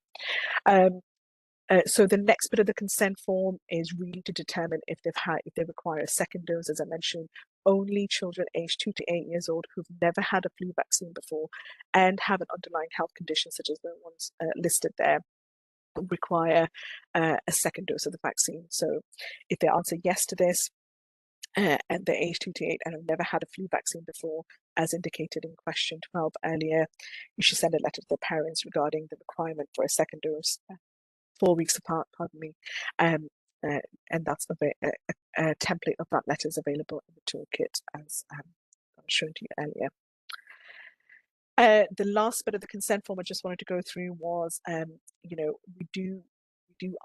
So the next bit of the consent form is really to determine if they require a second dose. As I mentioned, only children aged 2 to 8 years old who've never had a flu vaccine before and have an underlying health condition such as the ones listed there require a second dose of the vaccine. So if they answer yes to this, and they're aged 2 to 8 and have never had a flu vaccine before, as indicated in question 12 earlier, you should send a letter to the parents regarding the requirement for a second dose 4 weeks apart, and that's a template of that letter is available in the toolkit, as I was shown to you earlier. The last bit of the consent form I just wanted to go through was, we do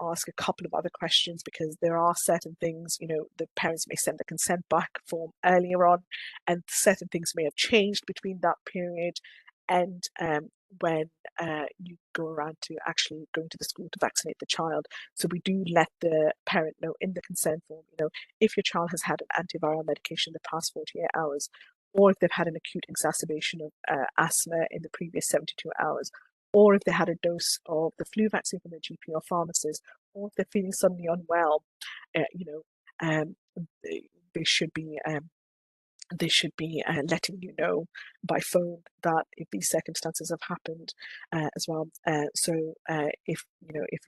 ask a couple of other questions, because there are certain things, the parents may send the consent back form earlier on, and certain things may have changed between that period and when you go around to actually going to the school to vaccinate the child. So we do let the parent know in the consent form, if your child has had an antiviral medication in the past 48 hours, or if they've had an acute exacerbation of asthma in the previous 72 hours, or if they had a dose of the flu vaccine from their GP or pharmacist, or if they're feeling suddenly unwell, they should be letting you know by phone that if these circumstances have happened as well. So if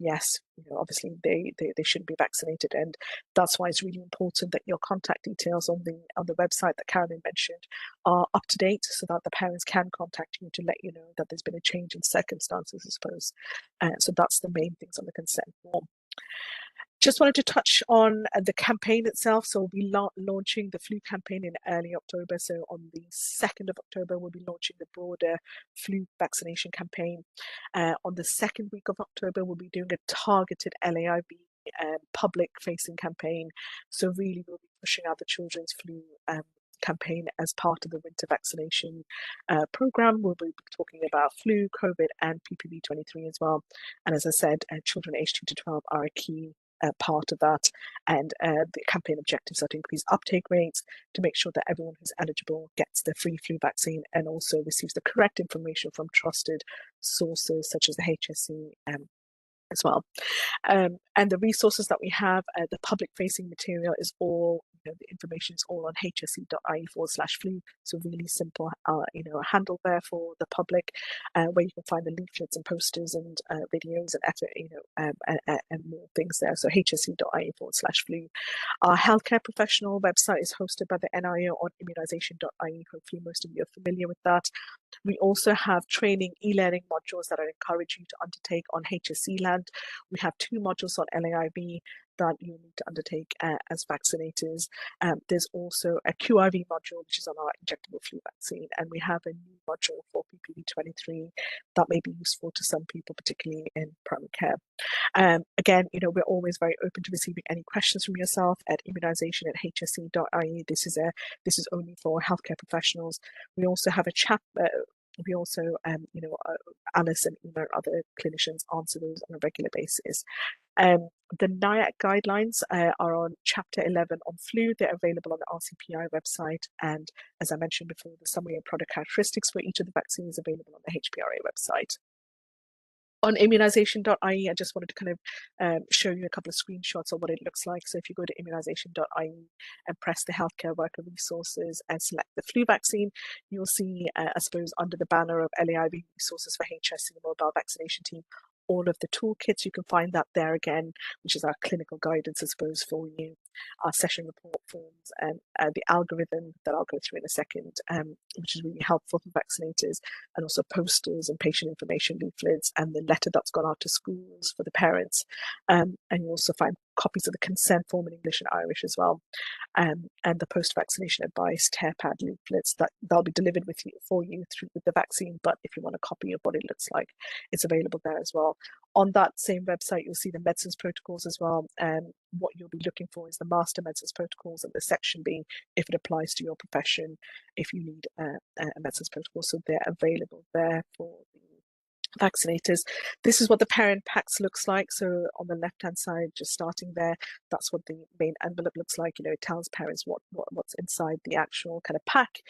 yes, obviously they shouldn't be vaccinated, and that's why it's really important that your contact details on the website that Carolyn mentioned are up to date, so that the parents can contact you to let you know that there's been a change in circumstances, I suppose. So that's the main things on the consent form. Just wanted to touch on the campaign itself. So we'll be launching the flu campaign in early October. So on the 2nd of October, we'll be launching the broader flu vaccination campaign. On the second week of October, we'll be doing a targeted LAIV public-facing campaign. So really, we'll be pushing out the children's flu campaign as part of the winter vaccination program. We'll be talking about flu, COVID, and PPV23 as well. And as I said, children aged 2 to 12 are a key part of that, and the campaign objectives are to increase uptake rates, to make sure that everyone who's eligible gets the free flu vaccine and also receives the correct information from trusted sources such as the HSE as well. And the resources that we have, the public-facing material is all, the information is all on hse.ie/flu. So really simple, a handle there for the public, where you can find the leaflets and posters and videos and and more things there. So hse.ie/flu. Our healthcare professional website is hosted by the NIO on immunisation.ie. Hopefully most of you are familiar with that. We also have training e-learning modules that I encourage you to undertake on HSE land. We have 2 modules on LAIV that you need to undertake as vaccinators. There's also a QIV module, which is on our injectable flu vaccine, and we have a new module for PPV23 that may be useful to some people, particularly in primary care. Again, we're always very open to receiving any questions from yourself at immunisation@hse.ie. This is only for healthcare professionals. We also have a chat. We also, Alice and Ema and other clinicians answer those on a regular basis. The NIAC guidelines are on Chapter 11 on flu. They're available on the RCPI website. And as I mentioned before, the summary and product characteristics for each of the vaccines is available on the HPRA website. On immunisation.ie, I just wanted to kind of show you a couple of screenshots of what it looks like. So if you go to immunisation.ie and press the healthcare worker resources and select the flu vaccine, you'll see, I suppose, under the banner of LAIV resources for HSC mobile vaccination team, all of the toolkits. You can find that there again, which is our clinical guidance, I suppose, for you, our session report forms, and the algorithm that I'll go through in a second, which is really helpful for vaccinators, and also posters and patient information leaflets, and the letter that's gone out to schools for the parents. And you also find copies of the consent form in English and Irish as well. And the post-vaccination advice tear pad leaflets they'll be delivered with you for you through with the vaccine. But if you want a copy of what it looks like, it's available there as well. On that same website, you'll see the medicines protocols as well. What you'll be looking for is the master medicines protocols, and the section being if it applies to your profession, if you need a medicines protocol. So they're available there for the vaccinators. This is what the parent packs looks like. So on the left hand side, just starting there, that's what the main envelope looks like. You know, it tells parents what's inside the actual kind of pack.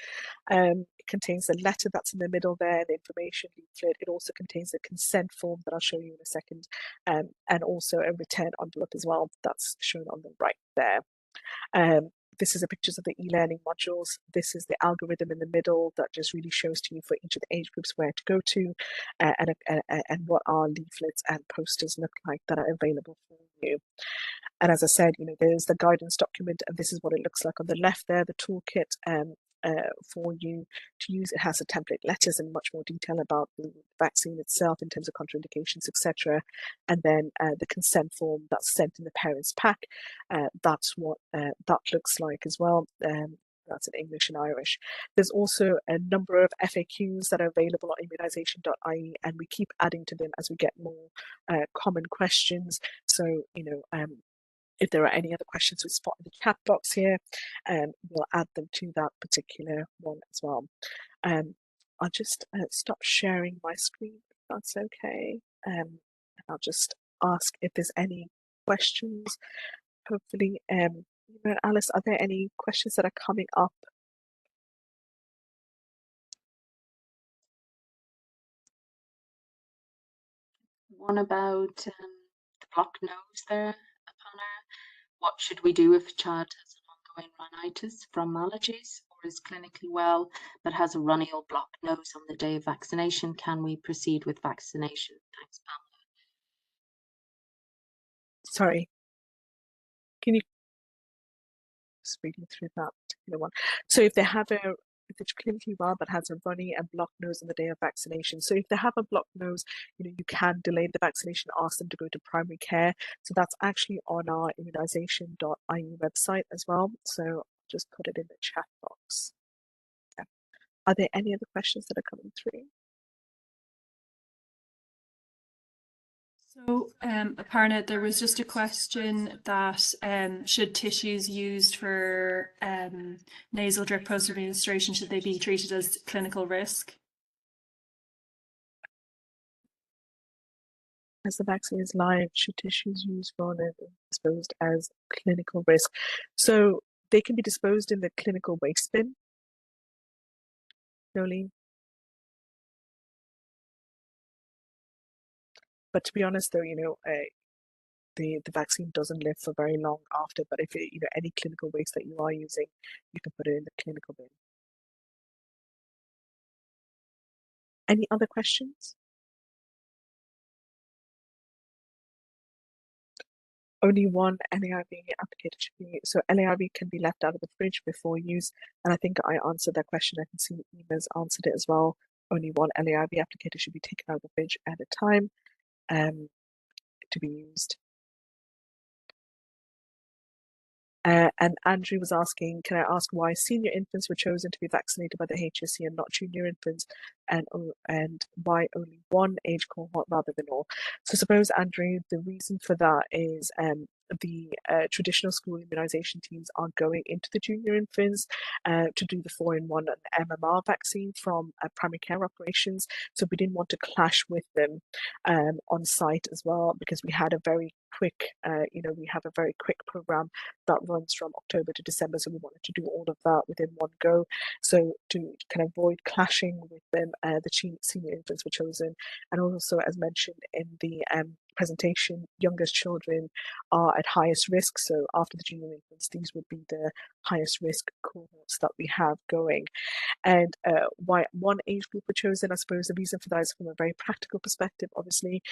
It contains the letter that's in the middle there, the information leaflet. It also contains the consent form that I'll show you in a second, and also a return envelope as well that's shown on the right there. This is the pictures of the e-learning modules. This is the algorithm in the middle that just really shows to you for each of the age groups where to go to, and what our leaflets and posters look like that are available for you. And as I said, you know, there's the guidance document, and this is what it looks like on the left there, the toolkit for you to use. It has the template letters and much more detail about the vaccine itself in terms of contraindications, etc. And then the consent form that's sent in the parents' pack. That's what that looks like as well. That's in English and Irish. There's also a number of FAQs that are available on immunisation.ie, and we keep adding to them as we get more common questions. So, you know, if there are any other questions, we spot in the chat box here, and we'll add them to that particular one as well. I'll just stop sharing my screen, if that's okay. And I'll just ask if there's any questions. Hopefully, Alice, are there any questions that are coming up? One about the blocked nose there, Apana. What should we do if a child has an ongoing rhinitis from allergies, or is clinically well but has a runny or blocked nose on the day of vaccination? Can we proceed with vaccination? Thanks, Pamela. Sorry, can you just reading through that particular one? So if they have if it's clinically well but has a runny and blocked nose on the day of vaccination. So if they have a blocked nose, you know, you can delay the vaccination, ask them to go to primary care. So that's actually on our immunisation.ie website as well. So I'll just put it in the chat box. Yeah. Are there any other questions that are coming through? So, Aparna, there was just a question that should tissues used for nasal drip post-administration, should they be treated as clinical risk? As the vaccine is live, should tissues used for them be disposed as clinical risk? So they can be disposed in the clinical waste bin. Nolene? But to be honest, though, you know, the vaccine doesn't live for very long after. But if you know, any clinical waste that you are using, you can put it in the clinical bin. Any other questions? Only one LAIV applicator should be, so LAIV can be left out of the fridge before use. And I think I answered that question. I can see Ema's answered it as well. Only one LAIV applicator should be taken out of the fridge at a time to be used. And Andrew was asking, can I ask why senior infants were chosen to be vaccinated by the HSC and not junior infants, and why only one age cohort rather than all? So suppose, Andrew, the reason for that is traditional school immunisation teams are going into the junior infants to do the 4-in-1 and MMR vaccine from primary care operations. So we didn't want to clash with them on site as well, because we had a very quick, we have a very quick program that runs from October to December. So we wanted to do all of that within one go. So to kind of avoid clashing with them, the senior infants were chosen. And also, as mentioned in the presentation, youngest children are at highest risk. So after the junior infants, these would be the highest risk cohorts that we have going. And why one age group were chosen, I suppose the reason for that is from a very practical perspective. Obviously,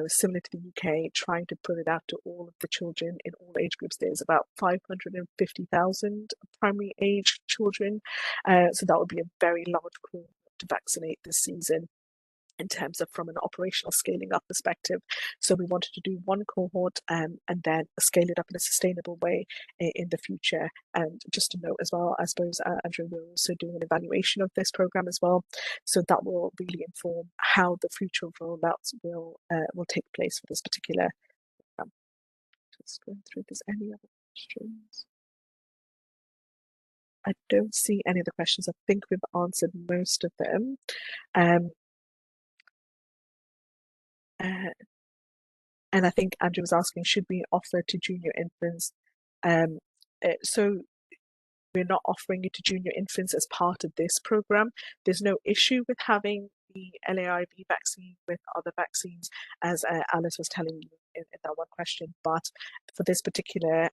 similar to the UK, trying to put it out to all of the children in all age groups. There's about 550,000 primary age children. So that would be a very large cohort to vaccinate this season in terms of from an operational scaling up perspective. So we wanted to do one cohort and then scale it up in a sustainable way in the future. And just to note as well, I suppose, Andrew, we're also doing an evaluation of this program as well. So that will really inform how the future rollouts will take place for this particular program. Just going through if there's any other questions. I don't see any other questions. I think we've answered most of them. And I think Andrew was asking, should we offer to junior infants? So we're not offering it to junior infants as part of this program. There's no issue with having the LAIV vaccine with other vaccines, as Alice was telling you in that one question. But for this particular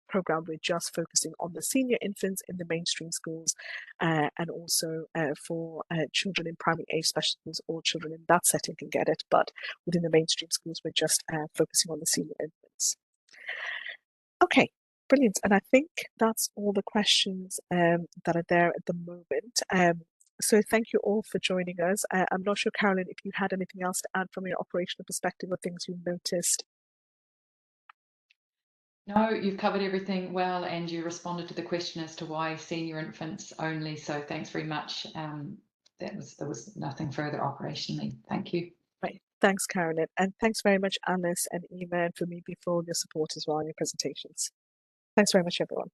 program, we're just focusing on the senior infants in the mainstream schools, and also for children in primary age special schools, or children in that setting can get it, but within the mainstream schools, we're just focusing on the senior infants. Okay, brilliant. And I think that's all the questions that are there at the moment. So thank you all for joining us. I'm not sure, Carolyn, if you had anything else to add from your operational perspective or things you noticed. No, you've covered everything well, and you responded to the question as to why senior infants only. So thanks very much. There was nothing further operationally. Thank you. Right. Thanks, Carolyn. And thanks very much, Alice and Ema, and for me for all your support as well in your presentations. Thanks very much, everyone.